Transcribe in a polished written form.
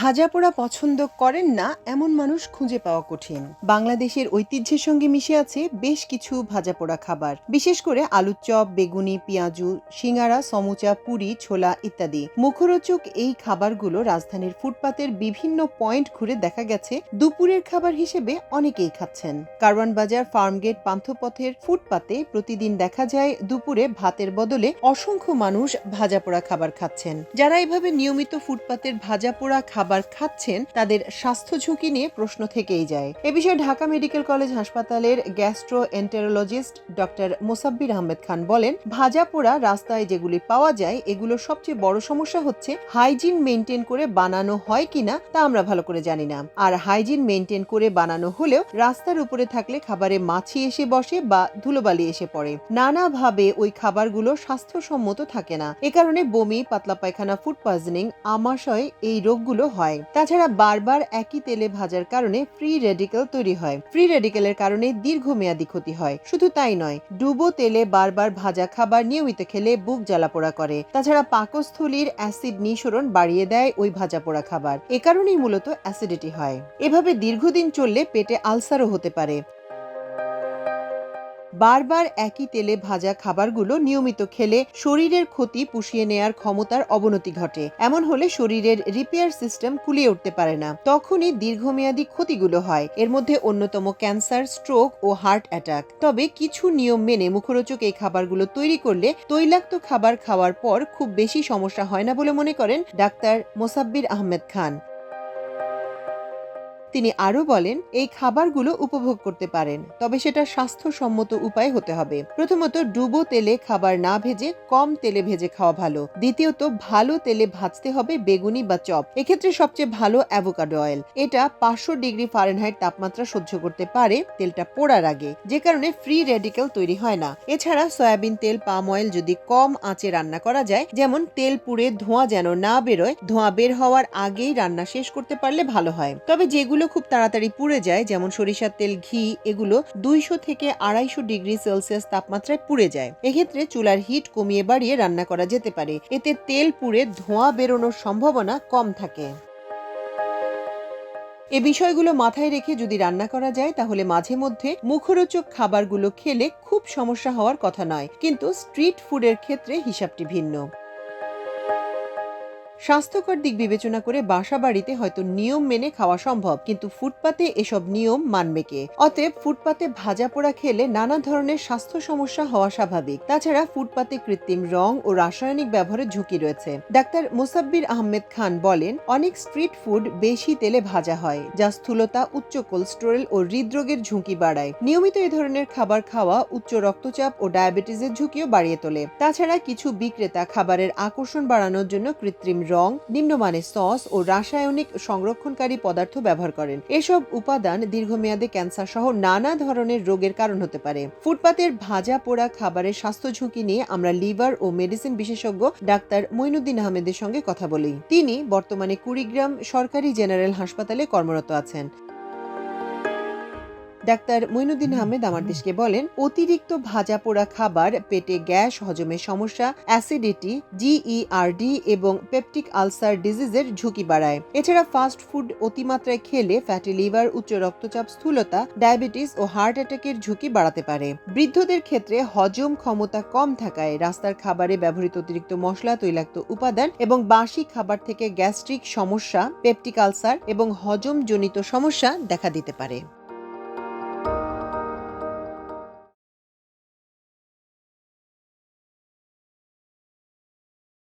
ভাজা পোড়া পছন্দ করেন না এমন মানুষ খুঁজে পাওয়া কঠিন। বাংলাদেশের ঐতিহ্যের সঙ্গে মিশে আছে বেশ কিছু ভাজা পোড়া খাবার, বিশেষ করে আলুর চপ, বেগুনি, পেঁয়াজু, সিঙ্গারা, সমুচা, পুরি, ছোলা ইত্যাদি। মুখরোচক এই খাবারগুলো রাজধানীর ফুটপাতের বিভিন্ন পয়েন্ট ঘুরে দেখা গেছে দুপুরের খাবার হিসেবে অনেকেই খাচ্ছেন। কারওয়ান বাজার, ফার্মগেট, পান্থপথের ফুটপাতে প্রতিদিন দেখা যায় দুপুরে ভাতের বদলে অসংখ্য মানুষ ভাজা পোড়া খাবার খাচ্ছেন। যারা এভাবে নিয়মিত ফুটপাতের ভাজা পোড়া খাবার খাচ্ছেন তাদের স্বাস্থ্য ঝুঁকি নিয়ে প্রশ্ন থেকেই যায়। এ বিষয়ে ঢাকা মেডিকেল কলেজ হাসপাতালের গ্যাস্ট্রোএন্টেরোলজিস্ট ডক্টর মোসাব্বির আহমেদ খান বলেন, ভাজা পোড়া রাস্তায় যেগুলি পাওয়া যায় এগুলোর সবচেয়ে বড় সমস্যা হচ্ছে হাইজিন মেনটেন করে বানানো হয় কিনা তা আমরা ভালো করে জানি না। আর হাইজিন মেনটেন করে বানানো হলেও রাস্তার উপরে থাকলে খাবারে মাছি এসে বসে বা ধুলোবালি এসে পড়ে। নানাভাবে ওই খাবারগুলো স্বাস্থ্যসম্মত থাকে না। এ কারণে বমি, পাতলা পায়খানা, ফুড পয়জনিং, আমাশয় এই রোগগুলো হয়। তাছাড়া বারবার একই তেলে ভাজার কারণে ফ্রি রেডিকেল তৈরি হয়। ফ্রি রেডিকেলের কারণে দীর্ঘমেয়াদী ক্ষতি হয়। শুধু তাই নয়, ডুবো তেলে বারবার ভাজা খাবার নিয়মিত খেলে বুক জ্বালা পোড়া করে। তাছাড়া পাকস্থলীর অ্যাসিড নিঃসরণ বাড়িয়ে দেয় ওই ভাজা পোড়া খাবার। এ কারণেই মূলত অ্যাসিডিটি হয়। এভাবে দীর্ঘদিন চললে পেটে আলসারও হতে পারে। বারবার একই তেলে ভাজা খাবারগুলো নিয়মিত খেলে শরীরের ক্ষতি পুষিয়ে নেয়ার ক্ষমতার অবনতি ঘটে। এমন হলে শরীরের রিপেয়ার সিস্টেম কুলিয়ে উঠতে পারে না। তখনই দীর্ঘমেয়াদী ক্ষতিগুলো হয়। এর মধ্যে অন্যতম ক্যান্সার, স্ট্রোক ও হার্ট অ্যাটাক। তবে কিছু নিয়ম মেনে মুখরোচক এই খাবারগুলো তৈরি করলে তৈলাক্ত খাবার খাওয়ার পর খুব বেশি সমস্যা হয় না বলে মনে করেন ডাক্তার মোসাব্বির আহমেদ খান। তিনি আরো বলেন, এই খাবারগুলো উপভোগ করতে পারেন, তবে সেটা স্বাস্থ্যসম্মত উপায় হতে হবে। প্রথমত, ডুবো তেলে খাবার না ভেজে কম তেলে ভেজে খাওয়া ভালো। দ্বিতীয়ত, ভালো তেলে ভাজতে হবে বেগুনি বা চপ। এক্ষেত্রে সবচেয়ে ভালো অ্যাভোকাডো অয়েল। এটা 500 ডিগ্রি ফারেনহাইট তাপমাত্রা সহ্য করতে পারে তেলটা পোড়ার আগে, যে কারণে ফ্রি রেডিকেল তৈরি হয় না। এছাড়া সয়াবিন তেল, পাম অয়েল যদি কম আঁচে রান্না করা যায়, যেমন তেল পুড়ে ধোঁয়া যেন না বেরোয়, ধোঁয়া বের হওয়ার আগেই রান্না শেষ করতে পারলে ভালো হয়। তবে যেগুলো খুব তাড়াতাড়ি পুড়ে যায়, যেমন সরিষার তেল, ঘি, এগুলো 200 থেকে 250 ডিগ্রি সেলসিয়াস তাপমাত্রায় পুড়ে যায়। এক্ষেত্রে চুলার হিট কমিয়ে বাড়িয়ে রান্না করা যেতে পারে। এতে তেল পুড়ে ধোঁয়া বেরোনোর সম্ভাবনা কম থাকে। এ বিষয়গুলো মাথায় রেখে যদি রান্না করা যায় তাহলে মাঝে মধ্যে মুখরোচক খাবারগুলো খেলে খুব সমস্যা হওয়ার কথা নয়। কিন্তু স্ট্রিট ফুডের ক্ষেত্রে হিসাবটি ভিন্ন। স্বাস্থ্যকর দিক বিবেচনা করে বাসা বাড়িতে হয়তো নিয়ম মেনে খাওয়া সম্ভব, কিন্তু ফুটপাতে এসব নিয়ম মানবে কে? অতএব ফুটপাতে ভাজা পোড়া খেলে নানা ধরনের স্বাস্থ্য সমস্যা হওয়া স্বাভাবিক। তাছাড়া ফুটপাতে কৃত্রিম রং ও রাসায়নিক ব্যবহারের ঝুঁকি রয়েছে। ডাক্তার মোসাব্বির আহমেদ খান বলেন, অনেক স্ট্রিট ফুড বেশি তেলে ভাজা হয়, যা স্থূলতা, উচ্চ কোলেস্টেরল ও হৃদরোগের ঝুঁকি বাড়ায়। নিয়মিত এ ধরনের খাবার খাওয়া উচ্চ রক্তচাপ ও ডায়াবেটিসের ঝুঁকিও বাড়িয়ে তোলে। তাছাড়া কিছু বিক্রেতা খাবারের আকর্ষণ বাড়ানোর জন্য কৃত্রিম রং, নিম্নমানের সস ও রাসায়নিক সংরক্ষণকারী পদার্থ ব্যবহার করেন। এসব উপাদান দীর্ঘমেয়াদে ক্যান্সার সহ নানা ধরনের রোগের কারণ হতে পারে। ফুটপাতের ভাজা পোড়া খাবারের স্বাস্থ্য ঝুঁকি নিয়ে আমরা লিভার ও মেডিসিন বিশেষজ্ঞ ডাক্তার মঈনুদ্দিন আহমেদের সঙ্গে কথা বলি। তিনি বর্তমানে কুড়িগ্রাম সরকারি জেনারেল হাসপাতালে কর্মরত আছেন। ডাক্তার মঈনুদ্দিন আহমেদ আমার দেশকে বলেন, অতিরিক্ত ভাজা পোড়া খাবার পেটে গ্যাস, হজমের সমস্যা, অ্যাসিডিটি, জিইআরডি এবং পেপটিক আলসার ডিজিজের ঝুঁকি বাড়ায়। এছাড়া ফাস্ট ফুড অতিমাত্রায় খেলে ফ্যাটি লিভার, উচ্চ রক্তচাপ, স্থূলতা, ডায়াবেটিস ও হার্ট অ্যাটাকের ঝুঁকি বাড়াতে পারে। বৃদ্ধদের ক্ষেত্রে হজম ক্ষমতা কম থাকায় রাস্তার খাবারে ব্যবহৃত অতিরিক্ত মশলা, তৈলাক্ত উপাদান এবং বাসি খাবার থেকে গ্যাস্ট্রিক সমস্যা, পেপটিক আলসার এবং হজমজনিত সমস্যা দেখা দিতে পারে।